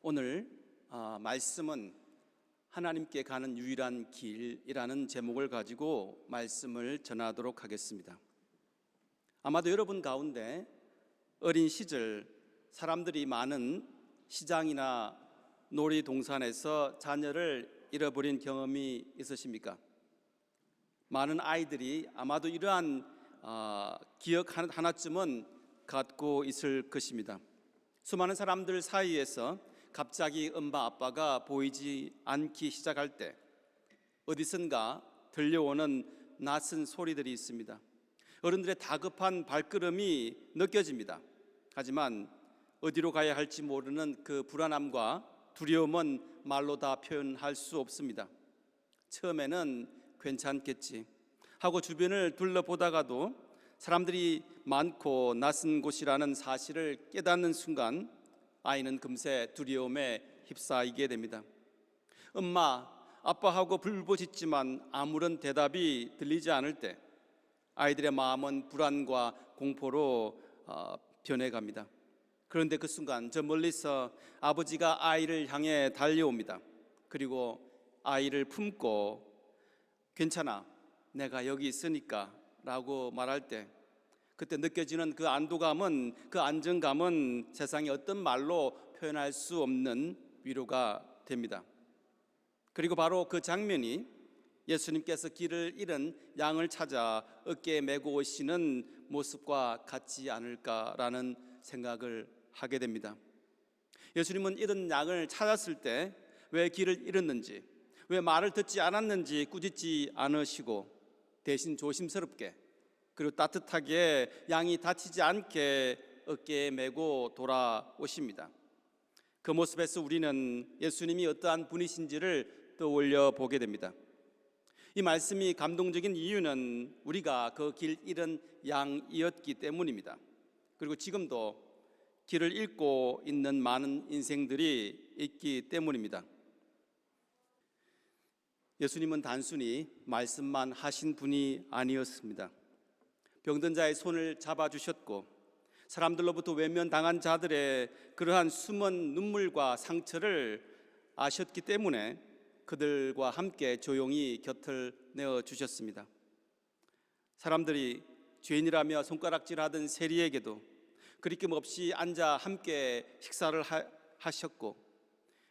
오늘 말씀은 하나님께 가는 유일한 길이라는 제목을 가지고 말씀을 전하도록 하겠습니다. 아마도 여러분 가운데 어린 시절 사람들이 많은 시장이나 놀이동산에서 자녀를 잃어버린 경험이 있으십니까? 많은 아이들이 아마도 이러한 기억 하나쯤은 갖고 있을 것입니다. 수많은 사람들 사이에서 갑자기 엄마 아빠가 보이지 않기 시작할 때 어디선가 들려오는 낯선 소리들이 있습니다. 어른들의 다급한 발걸음이 느껴집니다. 하지만 어디로 가야 할지 모르는 그 불안함과 두려움은 말로 다 표현할 수 없습니다. 처음에는 괜찮겠지 하고 주변을 둘러보다가도 사람들이 많고 낯선 곳이라는 사실을 깨닫는 순간 아이는 금세 두려움에 휩싸이게 됩니다. 엄마, 아빠하고 불붙었지만 아무런 대답이 들리지 않을 때 아이들의 마음은 불안과 공포로 변해갑니다. 그런데 그 순간 저 멀리서 아버지가 아이를 향해 달려옵니다. 그리고 아이를 품고 괜찮아, 내가 여기 있으니까 라고 말할 때 그때 느껴지는 그 안도감은, 그 안정감은 세상에 어떤 말로 표현할 수 없는 위로가 됩니다. 그리고 바로 그 장면이 예수님께서 길을 잃은 양을 찾아 어깨에 메고 오시는 모습과 같지 않을까라는 생각을 하게 됩니다. 예수님은 잃은 양을 찾았을 때 왜 길을 잃었는지, 왜 말을 듣지 않았는지 꾸짖지 않으시고 대신 조심스럽게 그리고 따뜻하게 양이 다치지 않게 어깨에 메고 돌아오십니다. 그 모습에서 우리는 예수님이 어떠한 분이신지를 떠올려 보게 됩니다. 이 말씀이 감동적인 이유는 우리가 그 길 잃은 양이었기 때문입니다. 그리고 지금도 길을 잃고 있는 많은 인생들이 있기 때문입니다. 예수님은 단순히 말씀만 하신 분이 아니었습니다. 병든 자의 손을 잡아주셨고 사람들로부터 외면당한 자들의 그러한 숨은 눈물과 상처를 아셨기 때문에 그들과 함께 조용히 곁을 내어주셨습니다. 사람들이 죄인이라며 손가락질하던 세리에게도 그리낌 없이 앉아 함께 식사를 하셨고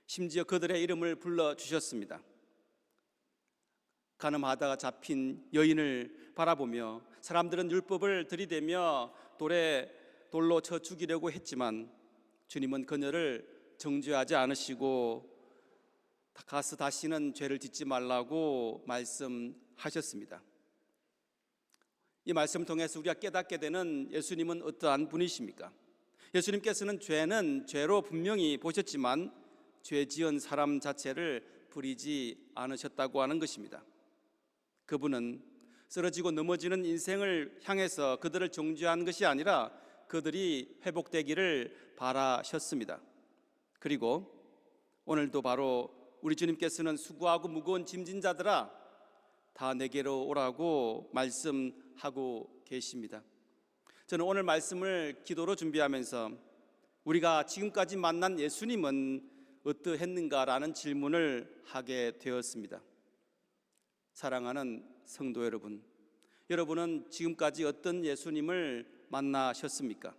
심지어 그들의 이름을 불러주셨습니다. 가늠하다가 잡힌 여인을 바라보며 사람들은 율법을 들이대며 돌로 쳐 죽이려고 했지만 주님은 그녀를 정죄하지 않으시고 가서 다시는 죄를 짓지 말라고 말씀하셨습니다. 이 말씀을 통해서 우리가 깨닫게 되는 예수님은 어떠한 분이십니까? 예수님께서는 죄는 죄로 분명히 보셨지만 죄 지은 사람 자체를 부리지 않으셨다고 하는 것입니다. 그분은 쓰러지고 넘어지는 인생을 향해서 그들을 정죄한 것이 아니라 그들이 회복되기를 바라셨습니다. 그리고 오늘도 바로 우리 주님께서는 수고하고 무거운 짐진 자들아 다 내게로 오라고 말씀하고 계십니다. 저는 오늘 말씀을 기도로 준비하면서 우리가 지금까지 만난 예수님은 어떠했는가라는 질문을 하게 되었습니다. 사랑하는 성도 여러분, 여러분은 지금까지 어떤 예수님을 만나셨습니까?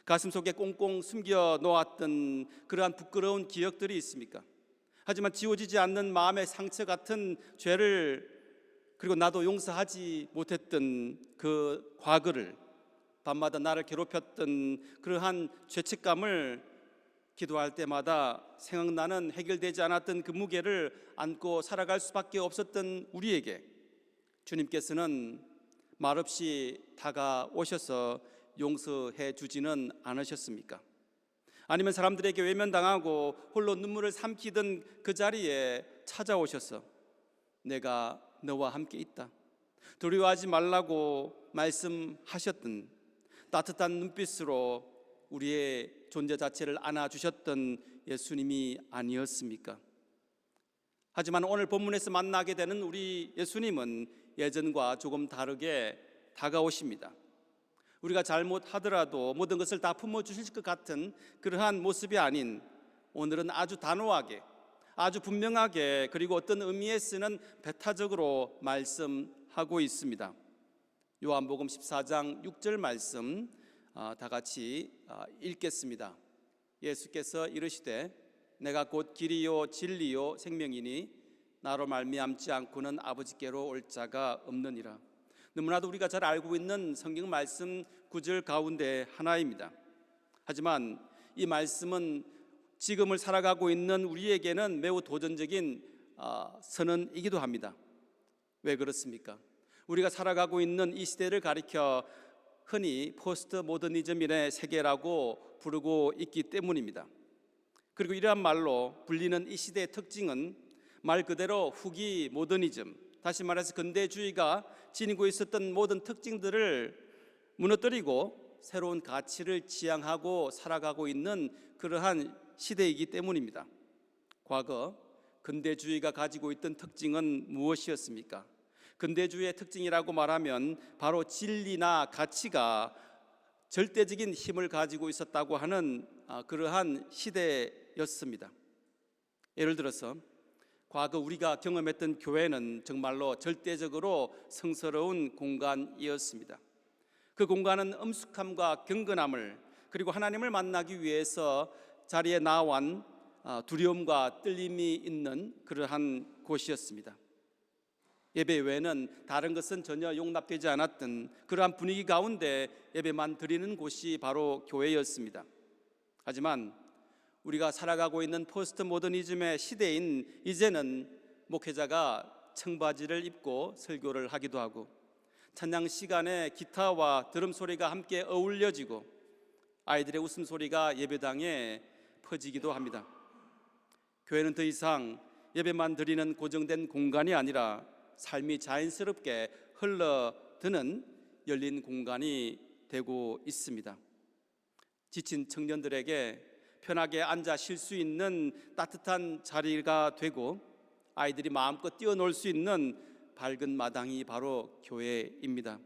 가슴속에 꽁꽁 숨겨 놓았던 그러한 부끄러운 기억들이 있습니까? 하지만 지워지지 않는 마음의 상처 같은 죄를, 그리고 나도 용서하지 못했던 그 과거를, 밤마다 나를 괴롭혔던 그러한 죄책감을 기도할 때마다 생각나는 해결되지 않았던 그 무게를 안고 살아갈 수밖에 없었던 우리에게 주님께서는 말없이 다가오셔서 용서해 주지는 않으셨습니까? 아니면 사람들에게 외면당하고 홀로 눈물을 삼키던 그 자리에 찾아오셔서 내가 너와 함께 있다, 두려워하지 말라고 말씀하셨던 따뜻한 눈빛으로 우리의 존재 자체를 안아주셨던 예수님이 아니었습니까? 하지만 오늘 본문에서 만나게 되는 우리 예수님은 예전과 조금 다르게 다가오십니다. 우리가 잘못하더라도 모든 것을 다 품어주실 것 같은 그러한 모습이 아닌 오늘은 아주 단호하게, 아주 분명하게, 그리고 어떤 의미에 쓰는 배타적으로 말씀하고 있습니다. 요한복음 14장 6절 말씀 다 같이 읽겠습니다. 예수께서 이르시되 내가 곧 길이요 진리요 생명이니 나로 말미암지 않고는 아버지께로 올 자가 없느니라. 너무나도 우리가 잘 알고 있는 성경 말씀 구절 가운데 하나입니다. 하지만 이 말씀은 지금을 살아가고 있는 우리에게는 매우 도전적인 선언이기도 합니다. 왜 그렇습니까? 우리가 살아가고 있는 이 시대를 가리켜 흔히 포스트 모더니즘의 세계라고 부르고 있기 때문입니다. 그리고 이러한 말로 불리는 이 시대의 특징은 말 그대로 후기 모더니즘, 다시 말해서 근대주의가 지니고 있었던 모든 특징들을 무너뜨리고 새로운 가치를 지향하고 살아가고 있는 그러한 시대이기 때문입니다. 과거 근대주의가 가지고 있던 특징은 무엇이었습니까? 근대주의의 특징이라고 말하면 바로 진리나 가치가 절대적인 힘을 가지고 있었다고 하는 그러한 시대였습니다. 예를 들어서 과거 우리가 경험했던 교회는 정말로 절대적으로 성스러운 공간이었습니다. 그 공간은 엄숙함과 경건함을, 그리고 하나님을 만나기 위해서 자리에 나온 두려움과 떨림이 있는 그러한 곳이었습니다. 예배 외에는 다른 것은 전혀 용납되지 않았던 그러한 분위기 가운데 예배만 드리는 곳이 바로 교회였습니다. 하지만 우리가 살아가고 있는 포스트 모더니즘의 시대인 이제는 목회자가 청바지를 입고 설교를 하기도 하고 찬양 시간에 기타와 드럼 소리가 함께 어울려지고 아이들의 웃음소리가 예배당에 퍼지기도 합니다. 교회는 더 이상 예배만 드리는 고정된 공간이 아니라 삶이 자연스럽게 흘러드는 열린 공간이 되고 있습니다. 지친 청년들에게 편하게 앉아 쉴 수 있는 따뜻한 자리가 되고 아이들이 마음껏 뛰어놀 수 있는 밝은 마당이 바로 교회입니다.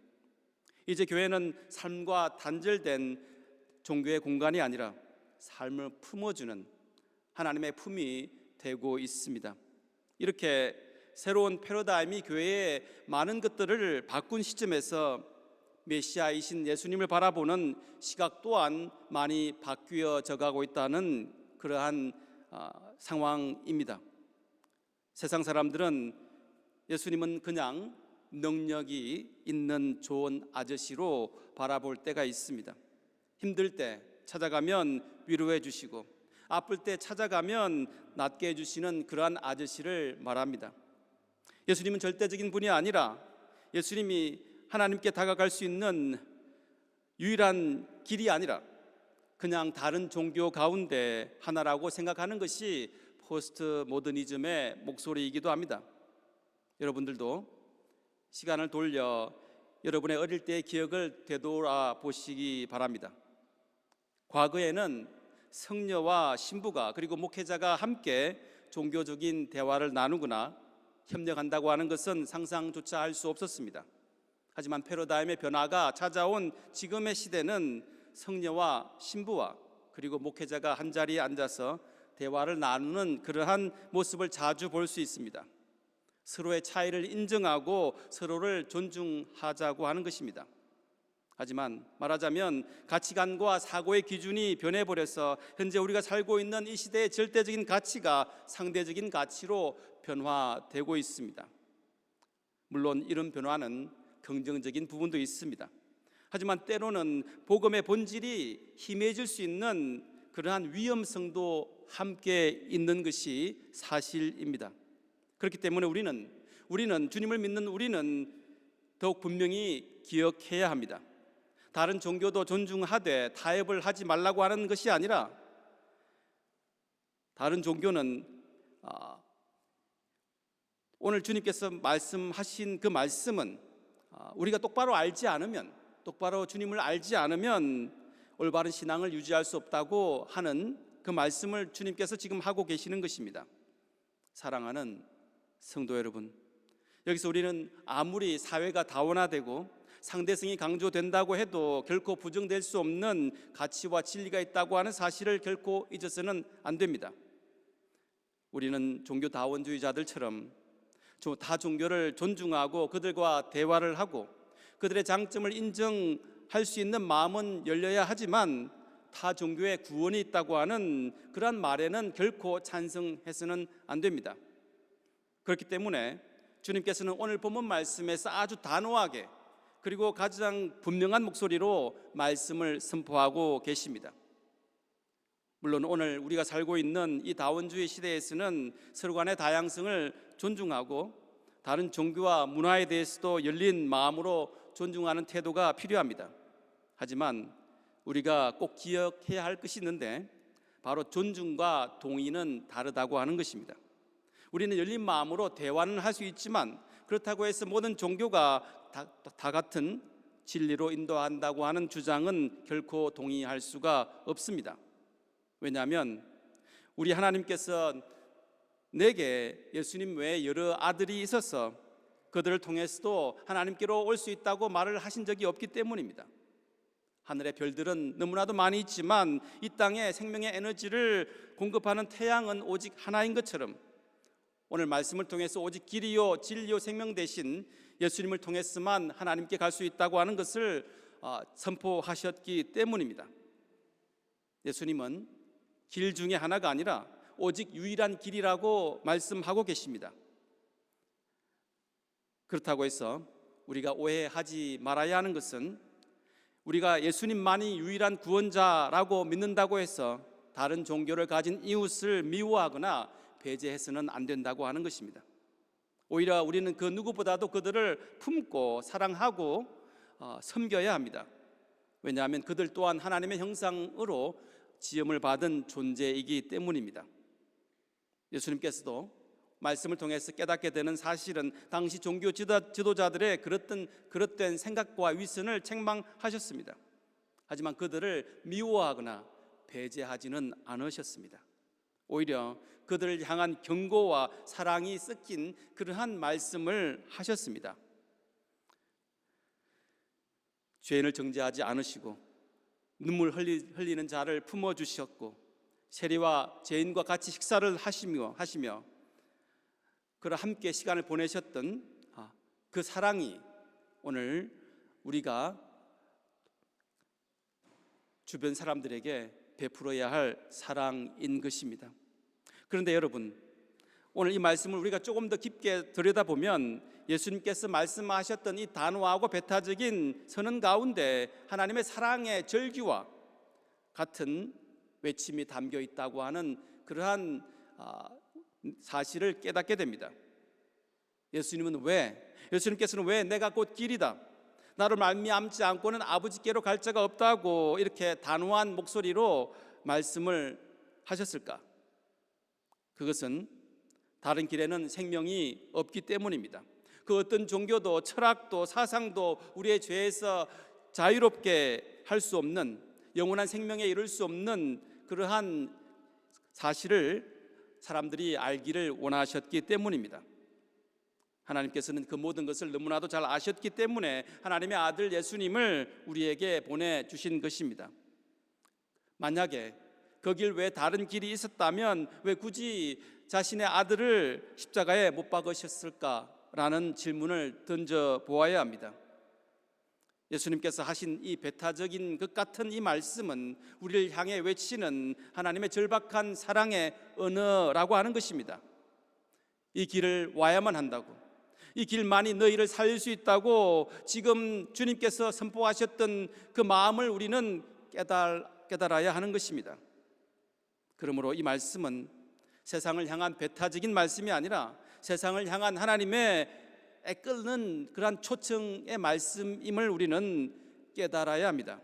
이제 교회는 삶과 단절된 종교의 공간이 아니라 삶을 품어주는 하나님의 품이 되고 있습니다. 이렇게 새로운 패러다임이 교회의 많은 것들을 바꾼 시점에서 메시아이신 예수님을 바라보는 시각 또한 많이 바뀌어져 가고 있다는 그러한 상황입니다. 세상 사람들은 예수님은 그냥 능력이 있는 좋은 아저씨로 바라볼 때가 있습니다. 힘들 때 찾아가면 위로해 주시고 아플 때 찾아가면 낫게 해주시는 그러한 아저씨를 말합니다. 예수님은 절대적인 분이 아니라 예수님이 하나님께 다가갈 수 있는 유일한 길이 아니라 그냥 다른 종교 가운데 하나라고 생각하는 것이 포스트 모더니즘의 목소리이기도 합니다. 여러분들도 시간을 돌려 여러분의 어릴 때의 기억을 되돌아 보시기 바랍니다. 과거에는 성녀와 신부가 그리고 목회자가 함께 종교적인 대화를 나누거나 협력한다고 하는 것은 상상조차 할 수 없었습니다. 하지만 패러다임의 변화가 찾아온 지금의 시대는 성녀와 신부와 그리고 목회자가 한자리에 앉아서 대화를 나누는 그러한 모습을 자주 볼 수 있습니다. 서로의 차이를 인정하고 서로를 존중하자고 하는 것입니다. 하지만 말하자면 가치관과 사고의 기준이 변해버려서 현재 우리가 살고 있는 이 시대의 절대적인 가치가 상대적인 가치로 변화되고 있습니다. 물론 이런 변화는 긍정적인 부분도 있습니다. 하지만 때로는 복음의 본질이 희미해질 수 있는 그러한 위험성도 함께 있는 것이 사실입니다. 그렇기 때문에 우리는 주님을 믿는 우리는 더욱 분명히 기억해야 합니다. 다른 종교도 존중하되 타협을 하지 말라고 하는 것이 아니라 다른 종교는 오늘 주님께서 말씀하신 그 말씀은 우리가 똑바로 알지 않으면, 똑바로 주님을 알지 않으면 올바른 신앙을 유지할 수 없다고 하는 그 말씀을 주님께서 지금 하고 계시는 것입니다. 사랑하는 성도 여러분, 여기서 우리는 아무리 사회가 다원화되고 상대성이 강조된다고 해도 결코 부정될 수 없는 가치와 진리가 있다고 하는 사실을 결코 잊어서는 안 됩니다. 우리는 종교다원주의자들처럼 다 종교를 존중하고 그들과 대화를 하고 그들의 장점을 인정할 수 있는 마음은 열려야 하지만 타 종교에 구원이 있다고 하는 그러한 말에는 결코 찬성해서는 안 됩니다. 그렇기 때문에 주님께서는 오늘 본문 말씀에서 아주 단호하게 그리고 가장 분명한 목소리로 말씀을 선포하고 계십니다. 물론 오늘 우리가 살고 있는 이 다원주의 시대에서는 서로 간의 다양성을 존중하고 다른 종교와 문화에 대해서도 열린 마음으로 존중하는 태도가 필요합니다. 하지만 우리가 꼭 기억해야 할 것이 있는데 바로 존중과 동의는 다르다고 하는 것입니다. 우리는 열린 마음으로 대화는 할 수 있지만 그렇다고 해서 모든 종교가 다 같은 진리로 인도한다고 하는 주장은 결코 동의할 수가 없습니다. 왜냐하면 우리 하나님께서 내게 예수님 외에 여러 아들이 있어서 그들을 통해서도 하나님께로 올 수 있다고 말을 하신 적이 없기 때문입니다. 하늘의 별들은 너무나도 많이 있지만 이 땅에 생명의 에너지를 공급하는 태양은 오직 하나인 것처럼 오늘 말씀을 통해서 오직 길이요 진리요 생명 대신 예수님을 통해서만 하나님께 갈 수 있다고 하는 것을 선포하셨기 때문입니다. 예수님은 길 중에 하나가 아니라 오직 유일한 길이라고 말씀하고 계십니다. 그렇다고 해서 우리가 오해하지 말아야 하는 것은 우리가 예수님만이 유일한 구원자라고 믿는다고 해서 다른 종교를 가진 이웃을 미워하거나 배제해서는 안 된다고 하는 것입니다. 오히려 우리는 그 누구보다도 그들을 품고 사랑하고 섬겨야 합니다. 왜냐하면 그들 또한 하나님의 형상으로 지음을 받은 존재이기 때문입니다. 예수님께서도 말씀을 통해서 깨닫게 되는 사실은 당시 종교 지도자들의 그릇된 생각과 위선을 책망하셨습니다. 하지만 그들을 미워하거나 배제하지는 않으셨습니다. 오히려 그들을 향한 경고와 사랑이 섞인 그러한 말씀을 하셨습니다. 죄인을 정죄하지 않으시고 눈물 흘리는 자를 품어주셨고 세리와 죄인과 같이 식사를 하시며 그를 함께 시간을 보내셨던 그 사랑이 오늘 우리가 주변 사람들에게 베풀어야 할 사랑인 것입니다. 그런데 여러분, 오늘 이 말씀을 우리가 조금 더 깊게 들여다보면 예수님께서 말씀하셨던 이 단호하고 배타적인 선언 가운데 하나님의 사랑의 절규와 같은 외침이 담겨 있다고 하는 그러한 사실을 깨닫게 됩니다. 예수님께서는 왜 내가 곧 길이다, 나를 말미암지 않고는 아버지께로 갈 자가 없다고 이렇게 단호한 목소리로 말씀을 하셨을까? 그것은 다른 길에는 생명이 없기 때문입니다. 그 어떤 종교도 철학도 사상도 우리의 죄에서 자유롭게 할 수 없는, 영원한 생명에 이룰 수 없는 그러한 사실을 사람들이 알기를 원하셨기 때문입니다. 하나님께서는 그 모든 것을 너무나도 잘 아셨기 때문에 하나님의 아들 예수님을 우리에게 보내주신 것입니다. 만약에 그 길 외에 다른 길이 있었다면 왜 굳이 자신의 아들을 십자가에 못 박으셨을까라는 질문을 던져보아야 합니다. 예수님께서 하신 이 배타적인 것 같은 이 말씀은 우리를 향해 외치는 하나님의 절박한 사랑의 언어라고 하는 것입니다. 이 길을 와야만 한다고, 이 길만이 너희를 살릴 수 있다고 지금 주님께서 선포하셨던 그 마음을 우리는 깨달아야 하는 것입니다. 그러므로 이 말씀은 세상을 향한 배타적인 말씀이 아니라 세상을 향한 하나님의 애끓는 그러한 초청의 말씀임을 우리는 깨달아야 합니다.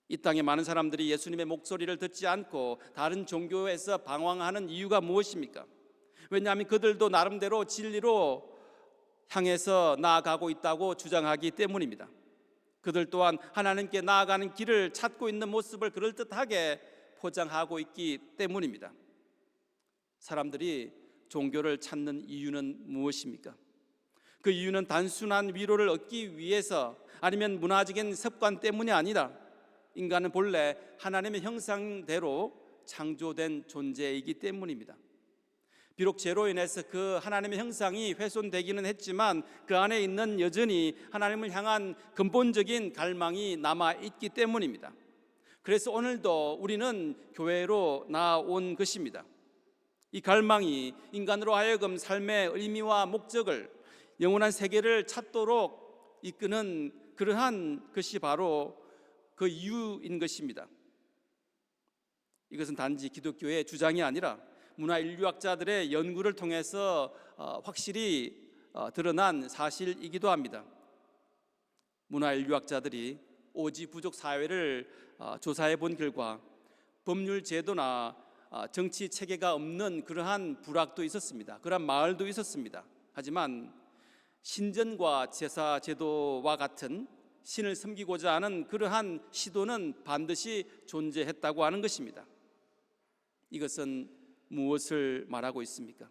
이 땅에 많은 사람들이 예수님의 목소리를 듣지 않고 다른 종교에서 방황하는 이유가 무엇입니까? 왜냐하면 그들도 나름대로 진리로 향해서 나아가고 있다고 주장하기 때문입니다. 그들 또한 하나님께 나아가는 길을 찾고 있는 모습을 그럴듯하게 포장하고 있기 때문입니다. 사람들이 종교를 찾는 이유는 무엇입니까? 그 이유는 단순한 위로를 얻기 위해서 아니면 문화적인 습관 때문이 아니라 인간은 본래 하나님의 형상대로 창조된 존재이기 때문입니다. 비록 죄로 인해서 그 하나님의 형상이 훼손되기는 했지만 그 안에 있는 여전히 하나님을 향한 근본적인 갈망이 남아있기 때문입니다. 그래서 오늘도 우리는 교회로 나온 것입니다. 이 갈망이 인간으로 하여금 삶의 의미와 목적을, 영원한 세계를 찾도록 이끄는 그러한 것이 바로 그 이유인 것입니다. 이것은 단지 기독교의 주장이 아니라 문화인류학자들의 연구를 통해서 확실히 드러난 사실이기도 합니다. 문화인류학자들이 오지 부족 사회를 조사해 본 결과 법률 제도나 정치 체계가 없는 그러한 부락도 있었습니다. 그러한 마을도 있었습니다. 하지만 신전과 제사 제도와 같은 신을 섬기고자 하는 그러한 시도는 반드시 존재했다고 하는 것입니다. 이것은 무엇을 말하고 있습니까?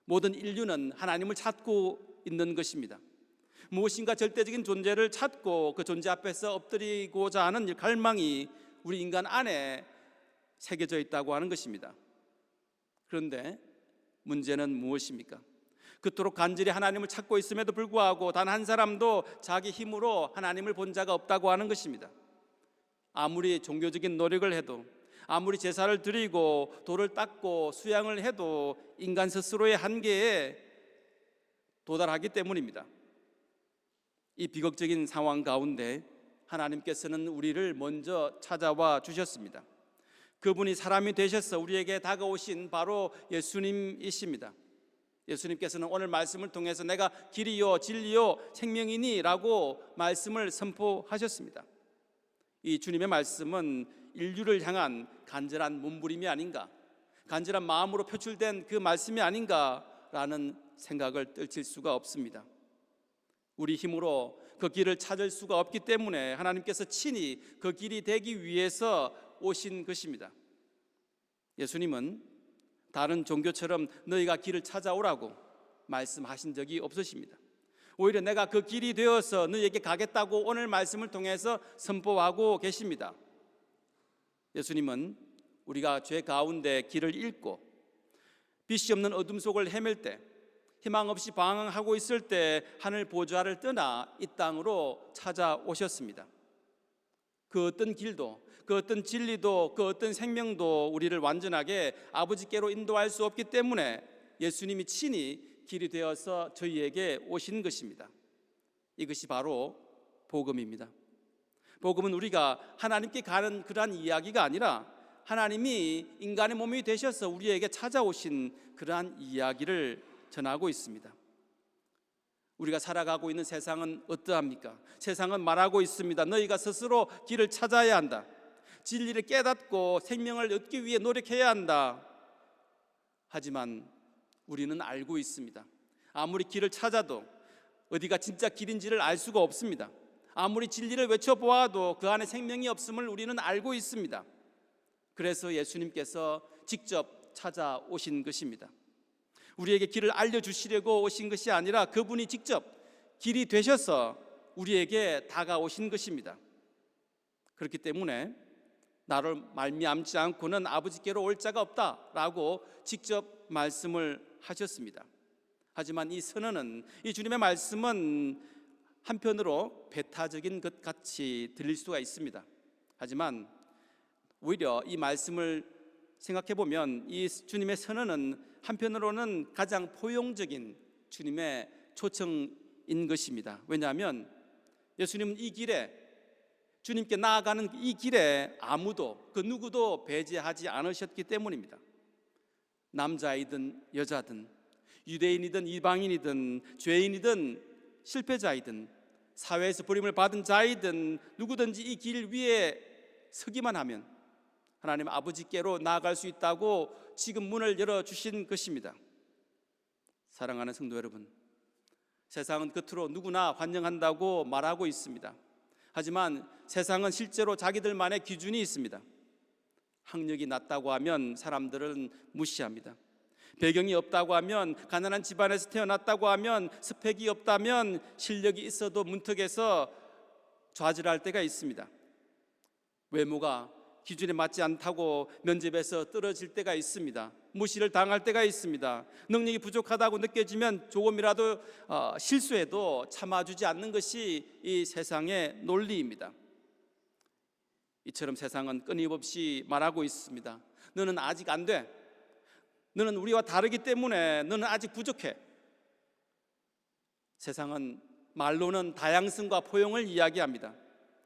모든 인류는 하나님을 찾고 있는 것입니다. 무엇인가 절대적인 존재를 찾고 그 존재 앞에서 엎드리고자 하는 이 갈망이 우리 인간 안에 새겨져 있다고 하는 것입니다. 그런데 문제는 무엇입니까? 그토록 간절히 하나님을 찾고 있음에도 불구하고 단 한 사람도 자기 힘으로 하나님을 본 자가 없다고 하는 것입니다. 아무리 종교적인 노력을 해도, 아무리 제사를 드리고 돌을 닦고 수양을 해도 인간 스스로의 한계에 도달하기 때문입니다. 이 비극적인 상황 가운데 하나님께서는 우리를 먼저 찾아와 주셨습니다. 그분이 사람이 되셔서 우리에게 다가오신 바로 예수님이십니다. 예수님께서는 오늘 말씀을 통해서 내가 길이요 진리요 생명이니 라고 말씀을 선포하셨습니다. 이 주님의 말씀은 인류를 향한 간절한 몸부림이 아닌가, 간절한 마음으로 표출된 그 말씀이 아닌가라는 생각을 떨칠 수가 없습니다. 우리 힘으로 그 길을 찾을 수가 없기 때문에 하나님께서 친히 그 길이 되기 위해서 오신 것입니다. 예수님은 다른 종교처럼 너희가 길을 찾아오라고 말씀하신 적이 없으십니다. 오히려 내가 그 길이 되어서 너희에게 가겠다고 오늘 말씀을 통해서 선포하고 계십니다. 예수님은 우리가 죄 가운데 길을 잃고 빛이 없는 어둠 속을 헤맬 때, 희망 없이 방황하고 있을 때 하늘 보좌를 떠나 이 땅으로 찾아오셨습니다. 그 어떤 길도, 그 어떤 진리도, 그 어떤 생명도 우리를 완전하게 아버지께로 인도할 수 없기 때문에 예수님이 친히 길이 되어서 저희에게 오신 것입니다. 이것이 바로 복음입니다. 복음은 우리가 하나님께 가는 그러한 이야기가 아니라 하나님이 인간의 몸이 되셔서 우리에게 찾아오신 그러한 이야기를 전하고 있습니다. 우리가 살아가고 있는 세상은 어떠합니까? 세상은 말하고 있습니다. 너희가 스스로 길을 찾아야 한다. 진리를 깨닫고 생명을 얻기 위해 노력해야 한다. 하지만 우리는 알고 있습니다. 아무리 길을 찾아도 어디가 진짜 길인지를 알 수가 없습니다. 아무리 진리를 외쳐보아도 그 안에 생명이 없음을 우리는 알고 있습니다. 그래서 예수님께서 직접 찾아오신 것입니다. 우리에게 길을 알려주시려고 오신 것이 아니라 그분이 직접 길이 되셔서 우리에게 다가오신 것입니다. 그렇기 때문에 나를 말미암지 않고는 아버지께로 올 자가 없다라고 직접 말씀을 하셨습니다. 하지만 이 선언은, 이 주님의 말씀은 한편으로 배타적인 것 같이 들릴 수가 있습니다. 하지만 오히려 이 말씀을 생각해 보면 이 주님의 선언은 한편으로는 가장 포용적인 주님의 초청인 것입니다. 왜냐하면 예수님은 이 길에, 주님께 나아가는 이 길에 아무도, 그 누구도 배제하지 않으셨기 때문입니다. 남자이든 여자든, 유대인이든 이방인이든, 죄인이든 실패자이든, 사회에서 버림을 받은 자이든 누구든지 이 길 위에 서기만 하면 하나님 아버지께로 나아갈 수 있다고 지금 문을 열어주신 것입니다. 사랑하는 성도 여러분, 세상은 겉으로 누구나 환영한다고 말하고 있습니다. 하지만 세상은 실제로 자기들만의 기준이 있습니다. 학력이 낮다고 하면 사람들은 무시합니다. 배경이 없다고 하면, 가난한 집안에서 태어났다고 하면, 스펙이 없다면, 실력이 있어도 문턱에서 좌절할 때가 있습니다. 외모가 기준에 맞지 않다고 면접에서 떨어질 때가 있습니다. 무시를 당할 때가 있습니다. 능력이 부족하다고 느껴지면 조금이라도 실수해도 참아주지 않는 것이 이 세상의 논리입니다. 이처럼 세상은 끊임없이 말하고 있습니다. 너는 아직 안 돼. 너는 우리와 다르기 때문에 너는 아직 부족해. 세상은 말로는 다양성과 포용을 이야기합니다.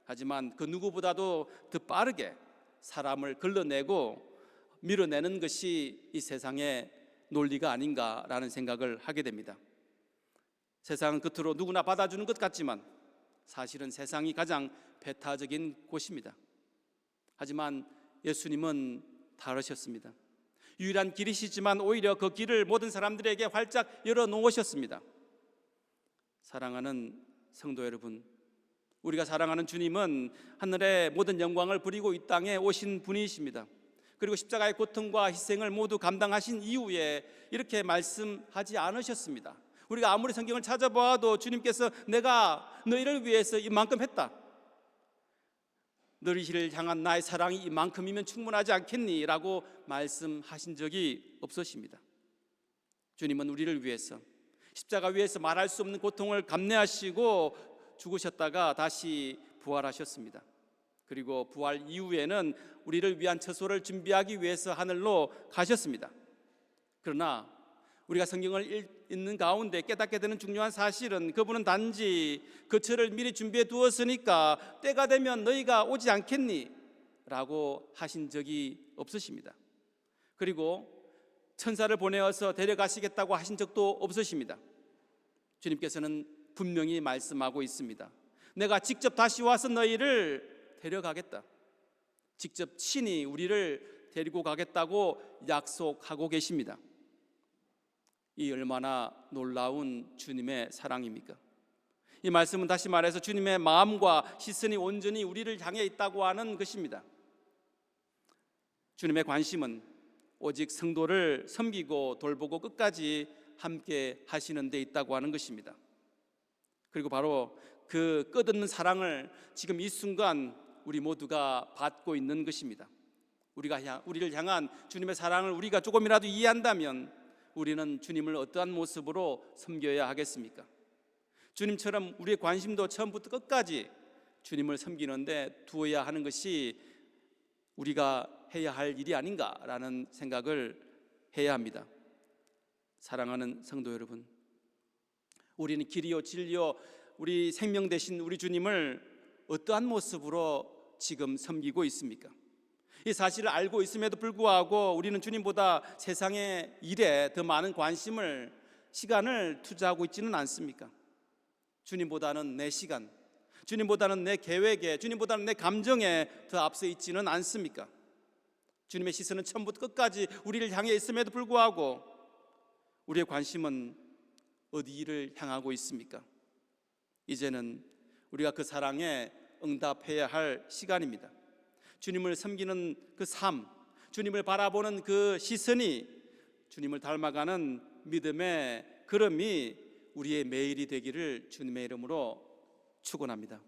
하지만 그 누구보다도 더 빠르게 사람을 걸러내고 밀어내는 것이 이 세상의 논리가 아닌가라는 생각을 하게 됩니다. 세상은 겉으로 누구나 받아주는 것 같지만 사실은 세상이 가장 배타적인 곳입니다. 하지만 예수님은 다르셨습니다. 유일한 길이시지만 오히려 그 길을 모든 사람들에게 활짝 열어놓으셨습니다. 사랑하는 성도 여러분, 우리가 사랑하는 주님은 하늘의 모든 영광을 부리고 이 땅에 오신 분이십니다. 그리고 십자가의 고통과 희생을 모두 감당하신 이후에 이렇게 말씀하지 않으셨습니다. 우리가 아무리 성경을 찾아봐도 주님께서 내가 너희를 위해서 이만큼 했다, 너희를 향한 나의 사랑이 이만큼이면 충분하지 않겠니? 라고 말씀하신 적이 없으십니다. 주님은 우리를 위해서 십자가 위에서 말할 수 없는 고통을 감내하시고 죽으셨다가 다시 부활하셨습니다. 그리고 부활 이후에는 우리를 위한 처소를 준비하기 위해서 하늘로 가셨습니다. 그러나 우리가 성경을 읽는 가운데 깨닫게 되는 중요한 사실은 그분은 단지 그 처를 미리 준비해 두었으니까 때가 되면 너희가 오지 않겠니? 라고 하신 적이 없으십니다. 그리고 천사를 보내어서 데려가시겠다고 하신 적도 없으십니다. 주님께서는 분명히 말씀하고 있습니다. 내가 직접 다시 와서 너희를 데려가겠다. 직접 친히 우리를 데리고 가겠다고 약속하고 계십니다. 이 얼마나 놀라운 주님의 사랑입니까? 이 말씀은 다시 말해서 주님의 마음과 시선이 온전히 우리를 향해 있다고 하는 것입니다. 주님의 관심은 오직 성도를 섬기고 돌보고 끝까지 함께 하시는 데 있다고 하는 것입니다. 그리고 바로 그 끝없는 사랑을 지금 이 순간 우리 모두가 받고 있는 것입니다. 우리를 향한 주님의 사랑을 우리가 조금이라도 이해한다면 우리는 주님을 어떠한 모습으로 섬겨야 하겠습니까? 주님처럼 우리의 관심도 처음부터 끝까지 주님을 섬기는데 두어야 하는 것이 우리가 해야 할 일이 아닌가라는 생각을 해야 합니다. 사랑하는 성도 여러분, 우리는 길이요 진리요 우리 생명 되신 우리 주님을 어떠한 모습으로 지금 섬기고 있습니까? 이 사실을 알고 있음에도 불구하고 우리는 주님보다 세상의 일에 더 많은 관심을, 시간을 투자하고 있지는 않습니까? 주님보다는 내 시간, 주님보다는 내 계획에, 주님보다는 내 감정에 더 앞서 있지는 않습니까? 주님의 시선은 처음부터 끝까지 우리를 향해 있음에도 불구하고 우리의 관심은 어디를 향하고 있습니까? 이제는 우리가 그 사랑에 응답해야 할 시간입니다. 주님을 섬기는 그 삶, 주님을 바라보는 그 시선이 주님을 닮아가는 믿음의 걸음이 우리의 매일이 되기를 주님의 이름으로 축원합니다.